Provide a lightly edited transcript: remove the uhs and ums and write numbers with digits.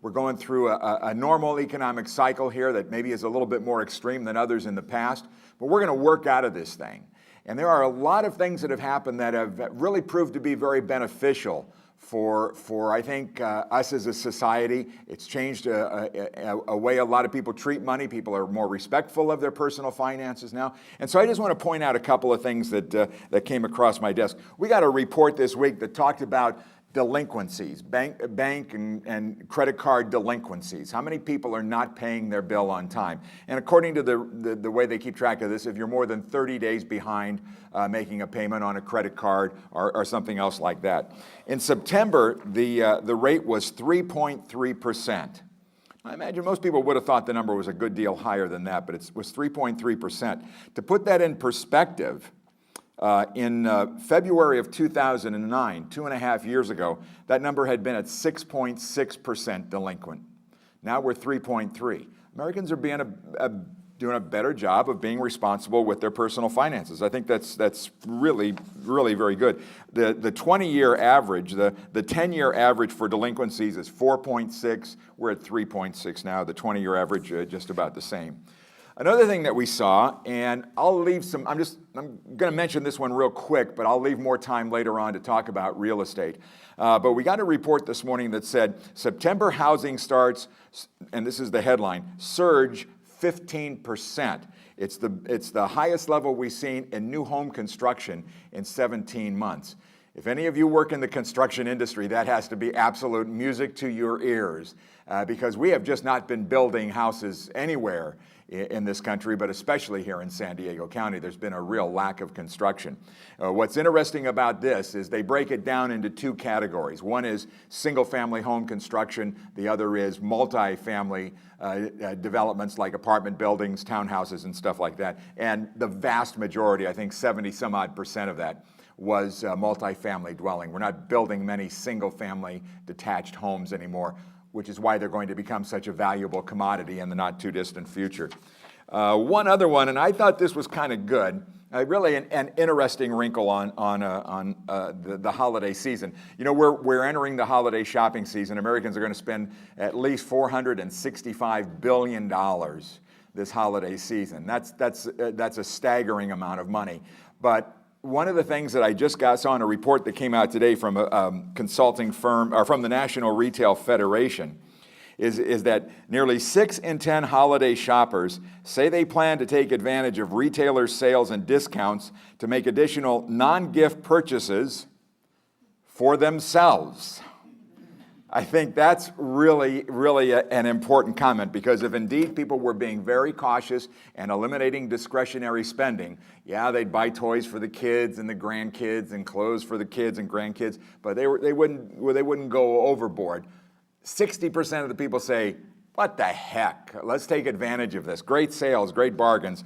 We're going through a normal economic cycle here that maybe is a little bit more extreme than others in the past, but we're going to work out of this thing. And there are a lot of things that have happened that have really proved to be very beneficial for I think, us as a society. It's changed a way a lot of people treat money. People are more respectful of their personal finances now. And so I just want to point out a couple of things that came across my desk. We got a report this week that talked about delinquencies, bank and credit card delinquencies. How many people are not paying their bill on time? And according to the way they keep track of this, if you're more than 30 days behind making a payment on a credit card or something else like that. In September, the rate was 3.3%. I imagine most people would have thought the number was a good deal higher than that, but it was 3.3%. To put that in perspective, in February of 2009, 2.5 years ago, that number had been at 6.6% delinquent. Now we're 3.3. Americans are doing a better job of being responsible with their personal finances. I think that's really, really very good. The 20-year average, the 10-year average for delinquencies is 4.6. We're at 3.6 now. The 20-year average just about the same. Another thing that we saw, and I'll leave some, I'm going to mention this one real quick, but I'll leave more time later on to talk about real estate. But we got a report this morning that said September housing starts, and this is the headline, surge 15%. It's the highest level we've seen in new home construction in 17 months. If any of you work in the construction industry, that has to be absolute music to your ears, because we have just not been building houses anywhere in this country, but especially here in San Diego County. There's been a real lack of construction. What's interesting about this is they break it down into two categories. One is single-family home construction. The other is multi-family developments like apartment buildings, townhouses, and stuff like that. And the vast majority, I think 70-some-odd% of that, was multi-family dwelling. We're not building many single-family detached homes anymore, which is why they're going to become such a valuable commodity in the not-too-distant future. One other one, and I thought this was kind of good, really an interesting wrinkle on the holiday season. You know, we're entering the holiday shopping season. Americans are going to spend at least $465 billion this holiday season. That's a staggering amount of money. But one of the things that I just saw in a report that came out today from a consulting firm, or from the National Retail Federation, is that nearly 6 in 10 holiday shoppers say they plan to take advantage of retailers' sales and discounts to make additional non-gift purchases for themselves. I think that's really, really an important comment, because if indeed people were being very cautious and eliminating discretionary spending, yeah, they'd buy toys for the kids and the grandkids and clothes for the kids and grandkids, but they wouldn't go overboard. 60% of the people say, what the heck, let's take advantage of this. Great sales, great bargains.